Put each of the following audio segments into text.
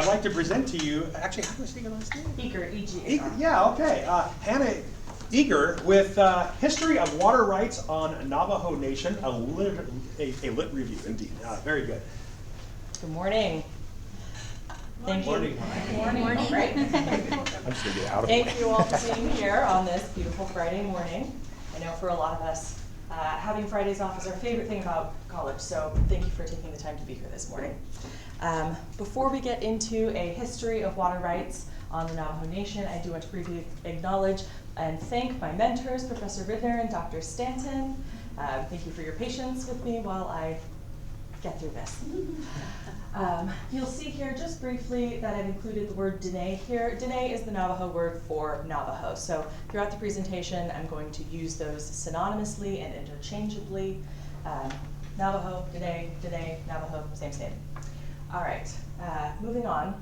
I'd like to present to you, actually, how do I say your last name? Egar, E-G-A-R. Yeah, okay. Hannah Egar with History of Water Rights on Navajo Nation, a lit review, indeed. Very good. Good morning. Thank you. Morning. Morning. Right. I'm just going to get out of the way. Thank you all for being here on this beautiful Friday morning. I know for a lot of us, having Fridays off is our favorite thing about college, so thank you for taking the time to be here this morning. Before we get into a history of water rights on the Navajo Nation, I do want to briefly acknowledge and thank my mentors, Professor Ridner and Dr. Stanton. Thank you for your patience with me while I get through this. You'll see here just briefly that I've included the word Dine here. Dine is the Navajo word for Navajo. So throughout the presentation, I'm going to use those synonymously and interchangeably. Navajo, Dine, Navajo, same. All right, moving on.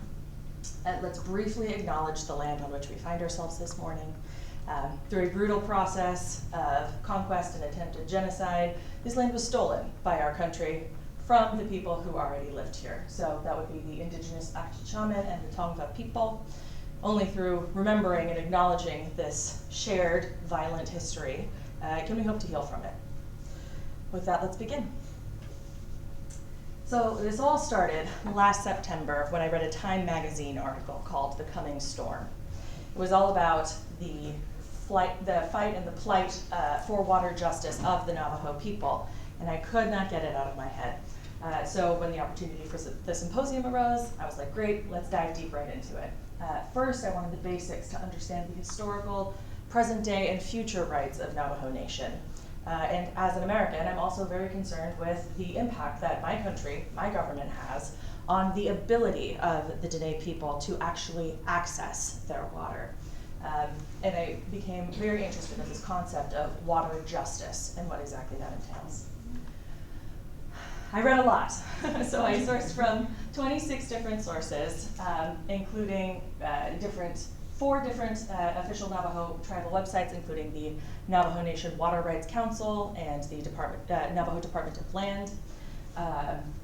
Let's briefly acknowledge the land on which we find ourselves this morning. Through a brutal process of conquest and attempted genocide, this land was stolen by our country from the people who already lived here. So that would be the indigenous Achichamen and the Tongva people. Only through remembering and acknowledging this shared violent history can we hope to heal from it. With that, let's begin. So this all started last September when I read a Time magazine article called The Coming Storm. It was all about the fight and the plight for water justice of the Navajo people, and I could not get it out of my head. So when the opportunity for the symposium arose, I was like, great, let's dive deep right into it. First, I wanted the basics to understand the historical, present day, and future rights of Navajo Nation. And as an American, I'm also very concerned with the impact that my country, my government has on the ability of the Dine people to actually access their water. And I became very interested in this concept of water justice and what exactly that entails. I read a lot, so I sourced from 26 different sources, including four different official Navajo tribal websites, including the Navajo Nation Water Rights Council and the Navajo Department of Land.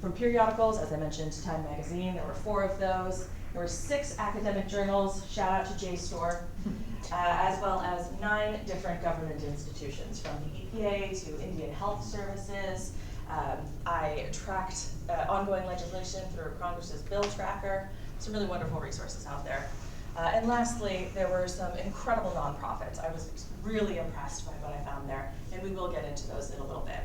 From periodicals, as I mentioned, Time magazine, there were 4 of those. There were 6 academic journals, shout out to JSTOR, as well as 9 different government institutions, from the EPA to Indian Health Services. I tracked ongoing legislation through Congress's bill tracker. Some really wonderful resources out there. And lastly, there were some incredible nonprofits. I was really impressed by what I found there, and we will get into those in a little bit.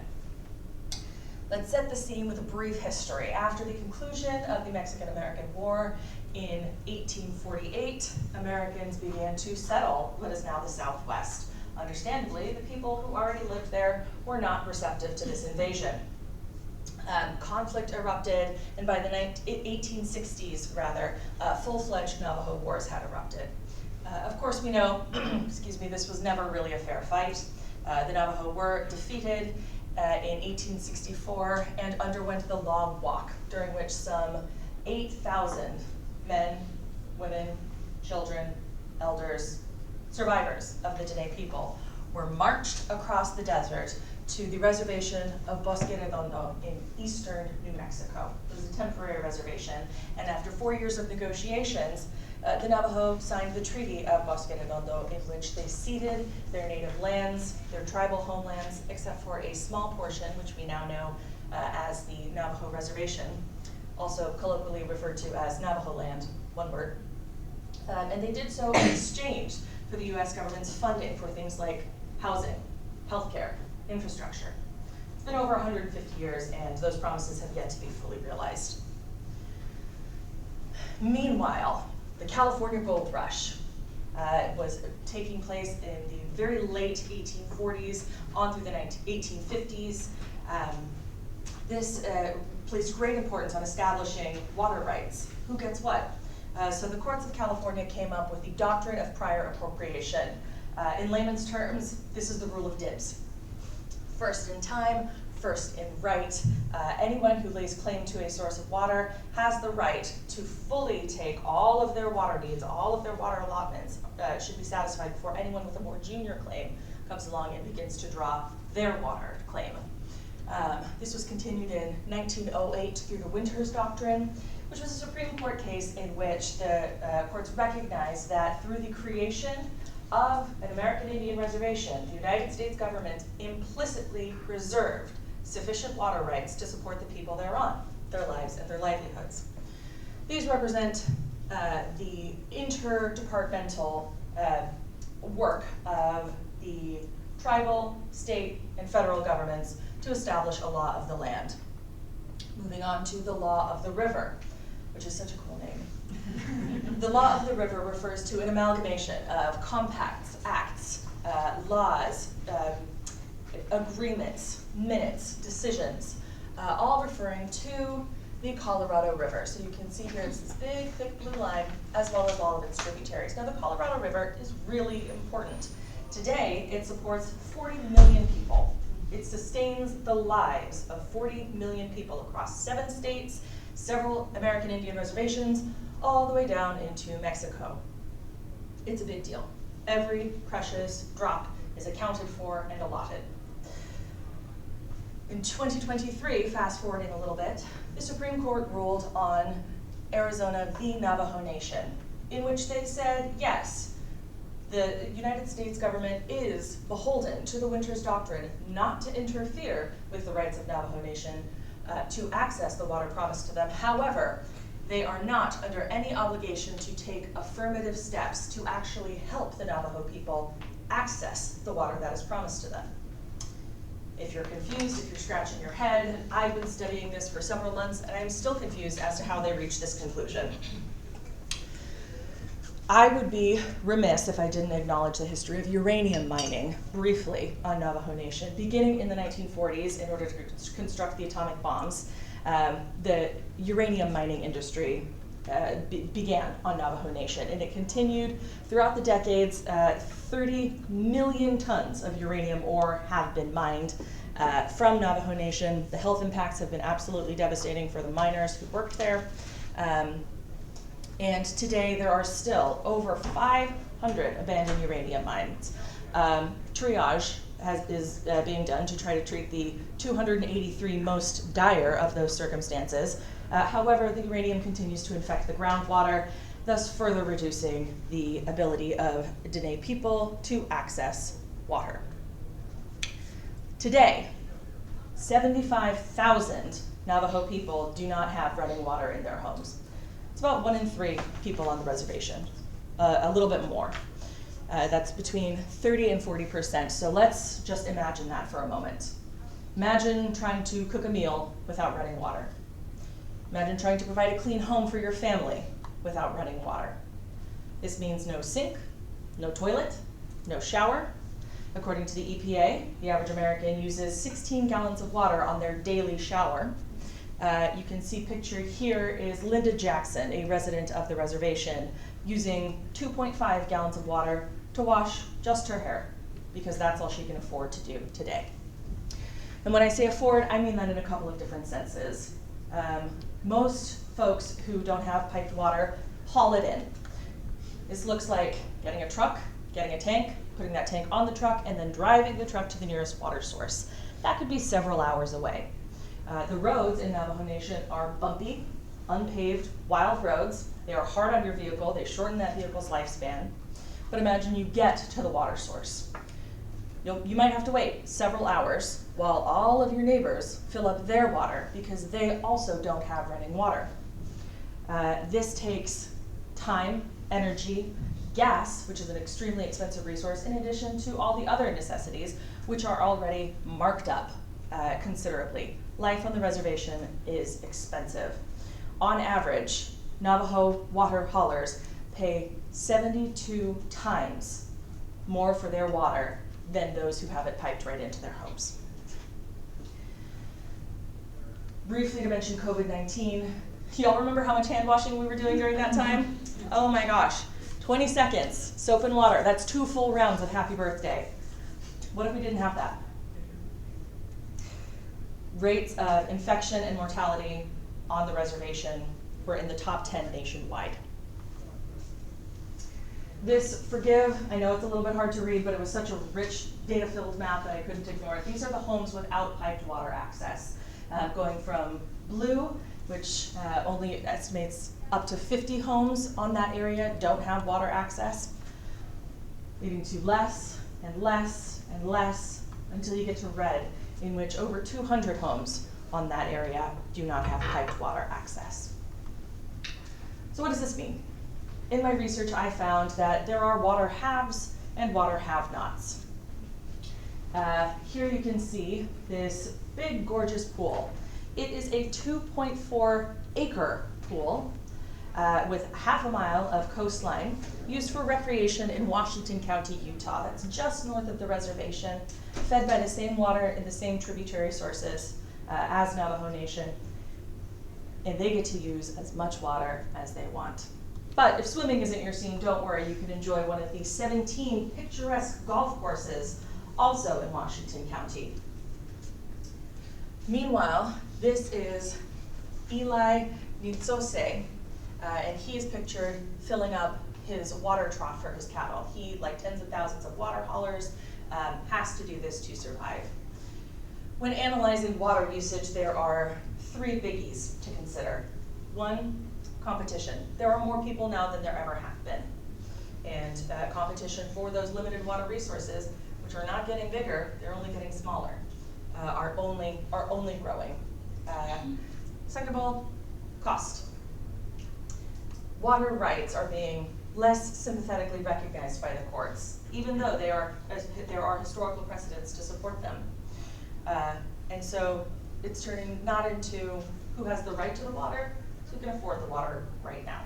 Let's set the scene with a brief history. After the conclusion of the Mexican-American War in 1848, Americans began to settle what is now the Southwest. Understandably, the people who already lived there were not receptive to this invasion. Conflict erupted, and by the 1860s, full-fledged Navajo wars had erupted. Of course, we know, this was never really a fair fight. The Navajo were defeated in 1864 and underwent the Long Walk, during which some 8,000 men, women, children, elders, survivors of the Dine people were marched across the desert to the reservation of Bosque Redondo in eastern New Mexico. It was a temporary reservation, and after 4 years of negotiations, the Navajo signed the Treaty of Bosque Redondo, in which they ceded their native lands, their tribal homelands, except for a small portion, which we now know as the Navajo Reservation, also colloquially referred to as Navajo land, one word. And they did so in exchange for the U.S. government's funding for things like housing, healthcare, infrastructure. It's been over 150 years, and those promises have yet to be fully realized. Meanwhile, the California Gold Rush was taking place in the very late 1840s on through the 1850s. This placed great importance on establishing water rights. Who gets what? So the courts of California came up with the doctrine of prior appropriation. In layman's terms, this is the rule of dibs. First in time, first in right. Anyone who lays claim to a source of water has the right to fully take all of their water needs, all of their water allotments should be satisfied before anyone with a more junior claim comes along and begins to draw their water claim. This was continued in 1908 through the Winters Doctrine, which was a Supreme Court case in which the courts recognized that through the creation of an American Indian reservation, the United States government implicitly reserved sufficient water rights to support the people thereon, their lives and their livelihoods. These represent the interdepartmental work of the tribal, state, and federal governments to establish a law of the land. Moving on to the law of the river, which is such a cool name. The law of the river refers to an amalgamation of compacts, acts, laws, agreements, minutes, decisions, all referring to the Colorado River. So you can see here it's this big, thick blue line, as well as all of its tributaries. Now the Colorado River is really important. Today, it supports 40 million people. It sustains the lives of 40 million people across 7 states, several American Indian reservations, all the way down into Mexico. It's a big deal. Every precious drop is accounted for and allotted. In 2023, fast forwarding a little bit, the Supreme Court ruled on Arizona v. Navajo Nation, in which they said, yes, the United States government is beholden to the Winters Doctrine not to interfere with the rights of Navajo Nation to access the water promised to them. However, they are not under any obligation to take affirmative steps to actually help the Navajo people access the water that is promised to them. If you're confused, if you're scratching your head, I've been studying this for several months and I'm still confused as to how they reached this conclusion. I would be remiss if I didn't acknowledge the history of uranium mining briefly on Navajo Nation. Beginning in the 1940s, in order to construct the atomic bombs, the uranium mining industry began on Navajo Nation, and it continued throughout the decades. 30 million tons of uranium ore have been mined from Navajo Nation. The health impacts have been absolutely devastating for the miners who worked there. And today there are still over 500 abandoned uranium mines. Triage is being done to try to treat the 283 most dire of those circumstances. However, the uranium continues to infect the groundwater, thus further reducing the ability of Dine people to access water. Today, 75,000 Navajo people do not have running water in their homes. It's about 1 in 3 people on the reservation, a little bit more. That's between 30 and 40%, so let's just imagine that for a moment. Imagine trying to cook a meal without running water. Imagine trying to provide a clean home for your family without running water. This means no sink, no toilet, no shower. According to the EPA, the average American uses 16 gallons of water on their daily shower. You can see pictured here is Linda Jackson, a resident of the reservation, using 2.5 gallons of water to wash just her hair, because that's all she can afford to do today. And when I say afford, I mean that in a couple of different senses. Most folks who don't have piped water haul it in. This looks like getting a truck, getting a tank, putting that tank on the truck, and then driving the truck to the nearest water source. That could be several hours away. The roads in Navajo Nation are bumpy, unpaved, wild roads. They are hard on your vehicle. They shorten that vehicle's lifespan. But imagine you get to the water source. You might have to wait several hours while all of your neighbors fill up their water because they also don't have running water. This takes time, energy, gas, which is an extremely expensive resource, in addition to all the other necessities, which are already marked up considerably. Life on the reservation is expensive. On average, Navajo water haulers pay 72 times more for their water than those who have it piped right into their homes. Briefly to mention COVID-19, y'all remember how much hand washing we were doing during that time? Oh my gosh, 20 seconds, soap and water, that's 2 full rounds of happy birthday. What if we didn't have that? Rates of infection and mortality on the reservation were in the top 10 nationwide. This, I know it's a little bit hard to read, but it was such a rich data-filled map that I couldn't ignore it. These are the homes without piped water access, going from blue which only estimates up to 50 homes on that area don't have water access, leading to less and less and less until you get to red, in which over 200 homes on that area do not have piped water access. So what does this mean? In my research, I found that there are water haves and water have-nots. Here you can see this big, gorgeous pool. It is a 2.4 acre pool with half a mile of coastline used for recreation in Washington County, Utah. That's just north of the reservation, fed by the same water and the same tributary sources as Navajo Nation. And they get to use as much water as they want. But if swimming isn't your scene, don't worry, you can enjoy one of these 17 picturesque golf courses also in Washington County. Meanwhile, this is Eli Nitsose, and he is pictured filling up his water trough for his cattle. He, like tens of thousands of water haulers, has to do this to survive. When analyzing water usage, there are three biggies to consider. One, competition. There are more people now than there ever have been. And competition for those limited water resources, which are not getting bigger, they're only getting smaller, are only growing. Second of all, cost. Water rights are being less sympathetically recognized by the courts, even though there are historical precedents to support them. And so it's turning not into who has the right to the water, who can afford the water right now.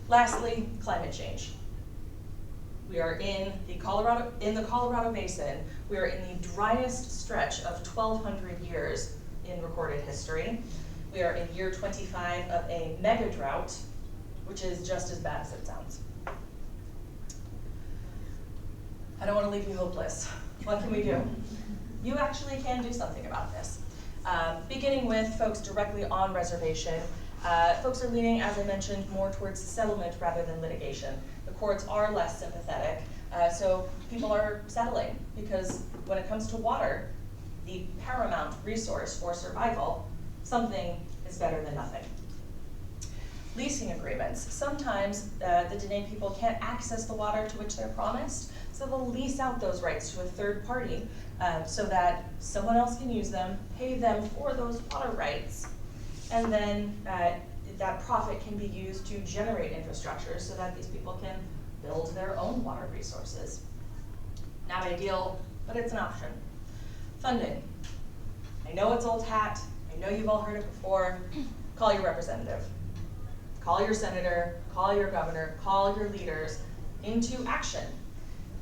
Lastly, climate change. We are in the Colorado Basin. We are in the driest stretch of 1,200 years in recorded history. We are in year 25 of a mega drought, which is just as bad as it sounds. I don't want to leave you hopeless. What can we do? You actually can do something about this. Beginning with folks directly on reservation, folks are leaning, as I mentioned, more towards settlement rather than litigation. The courts are less sympathetic, so people are settling because when it comes to water, the paramount resource for survival, something is better than nothing. Leasing agreements. Sometimes the Dine people can't access the water to which they're promised, so they'll lease out those rights to a third party so that someone else can use them, pay them for those water rights, and then that profit can be used to generate infrastructure so that these people can build their own water resources. Not ideal, but it's an option. Funding. I know it's old hat. I know you've all heard it before. Call your representative. Call your senator, call your governor, call your leaders into action.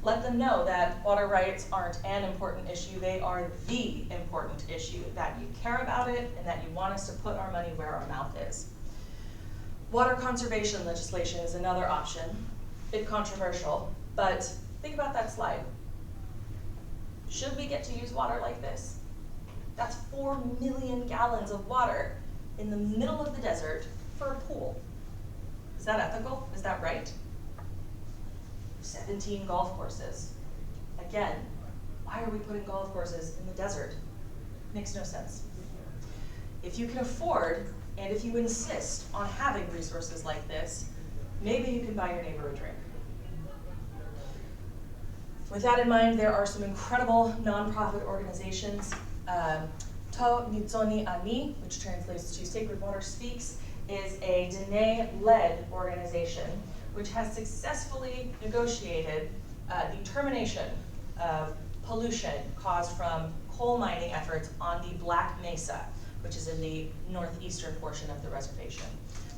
Let them know that water rights aren't an important issue, they are the important issue, that you care about it and that you want us to put our money where our mouth is. Water conservation legislation is another option, a bit controversial, but think about that slide. Should we get to use water like this? That's 4 million gallons of water in the middle of the desert for a pool. Is that ethical? Is that right? 17 golf courses. Again, why are we putting golf courses in the desert? Makes no sense. If you can afford, and if you insist on having resources like this, maybe you can buy your neighbor a drink. With that in mind, there are some incredible nonprofit organizations. To Nitsoni Ani, which translates to Sacred Water Speaks, is a Dine-led organization which has successfully negotiated the termination of pollution caused from coal mining efforts on the Black Mesa, which is in the northeastern portion of the reservation.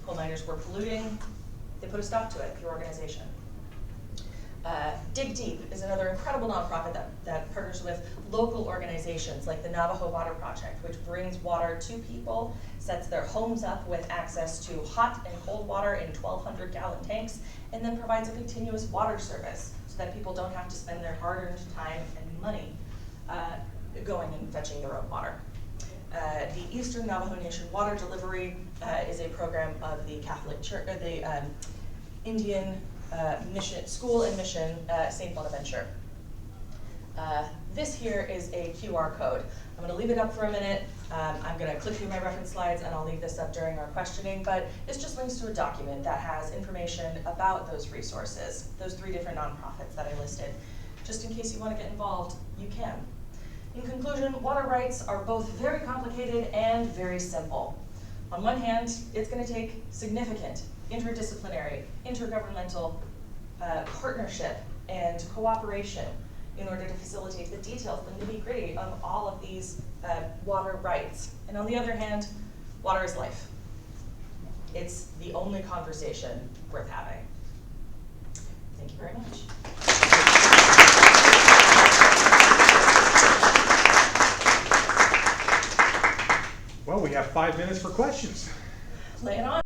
Coal miners were polluting, they put a stop to it through organization. Dig Deep is another incredible nonprofit that partners with local organizations like the Navajo Water Project, which brings water to people, sets their homes up with access to hot and cold water in 1,200-gallon tanks, and then provides a continuous water service so that people don't have to spend their hard-earned time and money going and fetching their own water. The Eastern Navajo Nation Water Delivery is a program of the Catholic Church, the Indian Mission School and Mission St. Bonaventure. This here is a QR code. I'm going to leave it up for a minute. I'm going to click through my reference slides and I'll leave this up during our questioning, but it's just links to a document that has information about those resources, those 3 different nonprofits that I listed. Just in case you want to get involved, you can. In conclusion, water rights are both very complicated and very simple. On one hand, it's going to take significant interdisciplinary, intergovernmental partnership and cooperation in order to facilitate the details, the nitty-gritty of all of these water rights. And on the other hand, water is life. It's the only conversation worth having. Thank you very much. Well, we have 5 minutes for questions. Lay it on.